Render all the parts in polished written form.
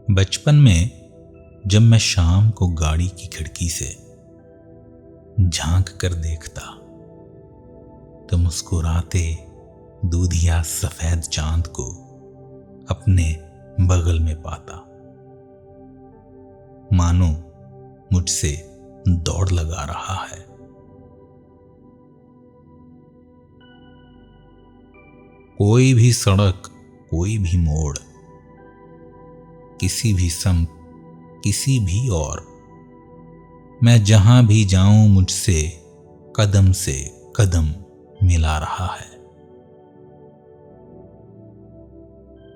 बचपन में जब मैं शाम को गाड़ी की खिड़की से झांक कर देखता तो मुस्कुराते दूधिया सफेद चांद को अपने बगल में पाता, मानो मुझसे दौड़ लगा रहा है। कोई भी सड़क, कोई भी मोड़, किसी भी संग, किसी भी और, मैं जहां भी जाऊं मुझसे कदम से कदम मिला रहा है।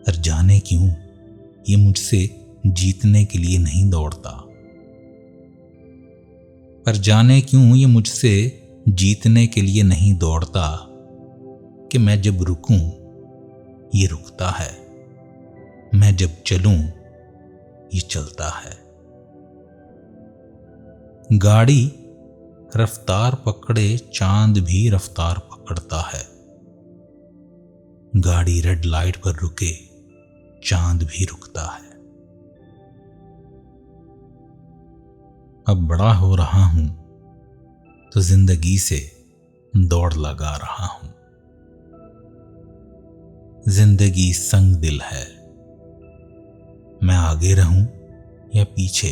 पर जाने क्यों ये मुझसे जीतने के लिए नहीं दौड़ता, पर जाने क्यों ये मुझसे जीतने के लिए नहीं दौड़ता कि मैं जब रुकूं ये रुकता है, मैं जब चलूं ये चलता है। गाड़ी रफ्तार पकड़े चांद भी रफ्तार पकड़ता है, गाड़ी रेड लाइट पर रुके चांद भी रुकता है। अब बड़ा हो रहा हूं तो जिंदगी से दौड़ लगा रहा हूं। जिंदगी संग दिल है, मैं आगे रहूं या पीछे,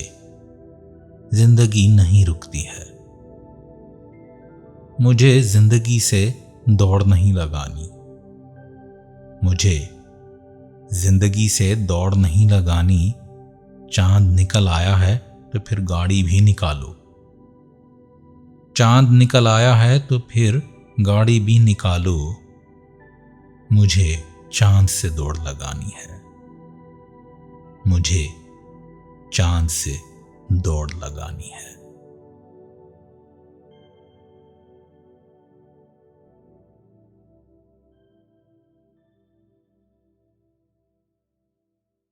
जिंदगी नहीं रुकती है। मुझे जिंदगी से दौड़ नहीं लगानी, मुझे जिंदगी से दौड़ नहीं लगानी। चांद निकल आया है तो फिर गाड़ी भी निकालो, चांद निकल आया है तो फिर गाड़ी भी निकालो। मुझे चांद से दौड़ लगानी है, मुझे चांद से दौड़ लगानी है।